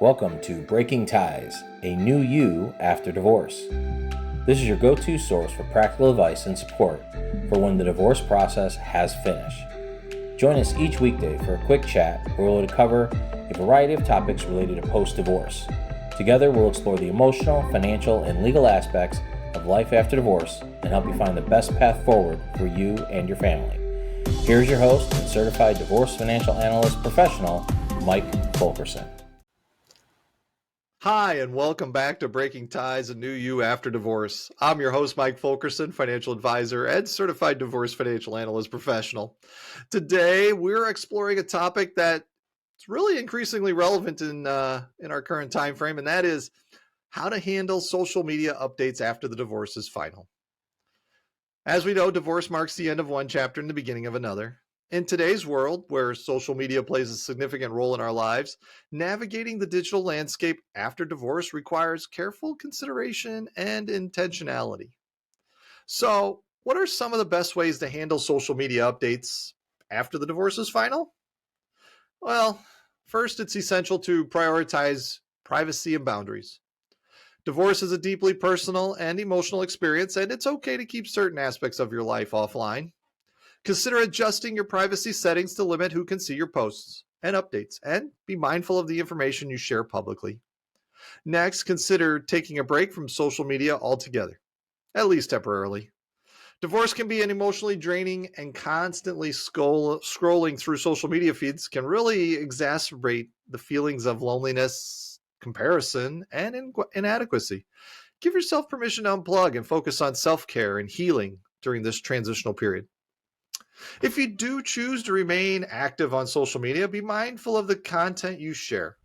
Welcome to Breaking Ties, a new you after divorce. This is your go-to source for practical advice and support for when the divorce process has finished. Join us each weekday for a quick chat where we'll cover a variety of topics related to post-divorce. Together, we'll explore the emotional, financial, and legal aspects of life after divorce and help you find the best path forward for you and your family. Here's your host and Certified Divorce Financial Analyst professional, Mike Fulkerson. Hi, and welcome back to Breaking Ties, a new you after divorce. I'm your host, Mike Fulkerson, financial advisor and certified divorce financial analyst professional. Today, we're exploring a topic that's really increasingly relevant in our current time frame, and that is how to handle social media updates after the divorce is final. As we know, divorce marks the end of one chapter and the beginning of another. In today's world, where social media plays a significant role in our lives, navigating the digital landscape after divorce requires careful consideration and intentionality. So, what are some of the best ways to handle social media updates after the divorce is final? Well, first, it's essential to prioritize privacy and boundaries. Divorce is a deeply personal and emotional experience, and it's okay to keep certain aspects of your life offline. Consider adjusting your privacy settings to limit who can see your posts and updates, and be mindful of the information you share publicly. Next, consider taking a break from social media altogether, at least temporarily. Divorce can be an emotionally draining, and constantly scrolling through social media feeds can really exacerbate the feelings of loneliness, comparison, and inadequacy. Give yourself permission to unplug and focus on self-care and healing during this transitional period. If you do choose to remain active on social media, be mindful of the content you share.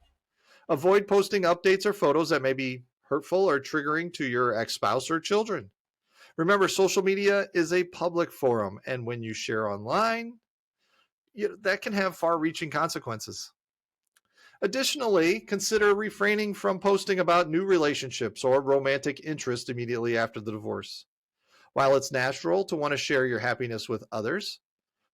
Avoid posting updates or photos that may be hurtful or triggering to your ex-spouse or children. Remember, social media is a public forum, and when you share online, that can have far-reaching consequences. Additionally, consider refraining from posting about new relationships or romantic interest immediately after the divorce. While it's natural to want to share your happiness with others,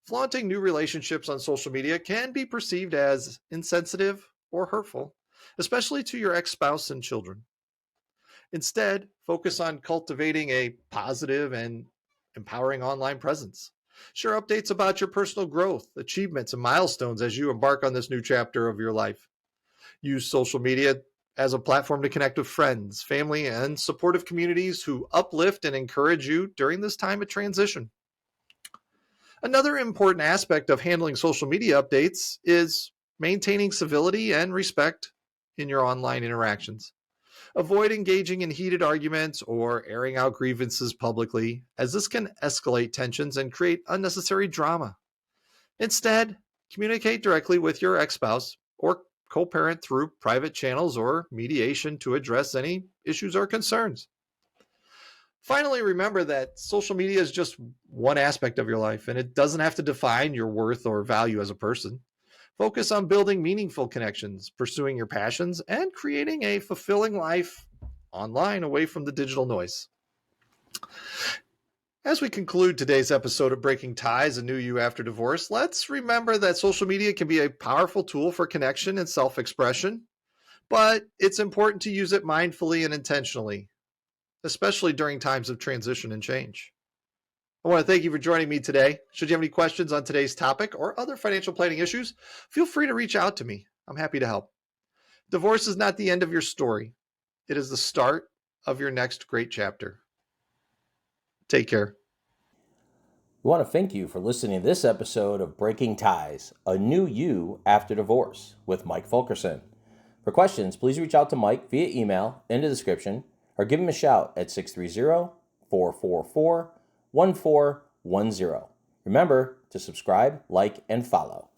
flaunting new relationships on social media can be perceived as insensitive or hurtful, especially to your ex-spouse and children. Instead, focus on cultivating a positive and empowering online presence. Share updates about your personal growth, achievements, and milestones as you embark on this new chapter of your life. Use social media as a platform to connect with friends, family, and supportive communities who uplift and encourage you during this time of transition. Another important aspect of handling social media updates is maintaining civility and respect in your online interactions. Avoid engaging in heated arguments or airing out grievances publicly, as this can escalate tensions and create unnecessary drama. Instead, communicate directly with your ex-spouse or co-parent through private channels or mediation to address any issues or concerns. Finally, remember that social media is just one aspect of your life, and it doesn't have to define your worth or value as a person. Focus on building meaningful connections, pursuing your passions, and creating a fulfilling life online away from the digital noise. As we conclude today's episode of Breaking Ties, a new you after divorce, let's remember that social media can be a powerful tool for connection and self-expression, but it's important to use it mindfully and intentionally, especially during times of transition and change. I want to thank you for joining me today. Should you have any questions on today's topic or other financial planning issues, feel free to reach out to me. I'm happy to help. Divorce is not the end of your story. It is the start of your next great chapter. Take care. We want to thank you for listening to this episode of Breaking Ties, a new you after divorce with Mike Fulkerson. For questions, please reach out to Mike via email in the description or give him a shout at 630-444-1410. Remember to subscribe, like, and follow.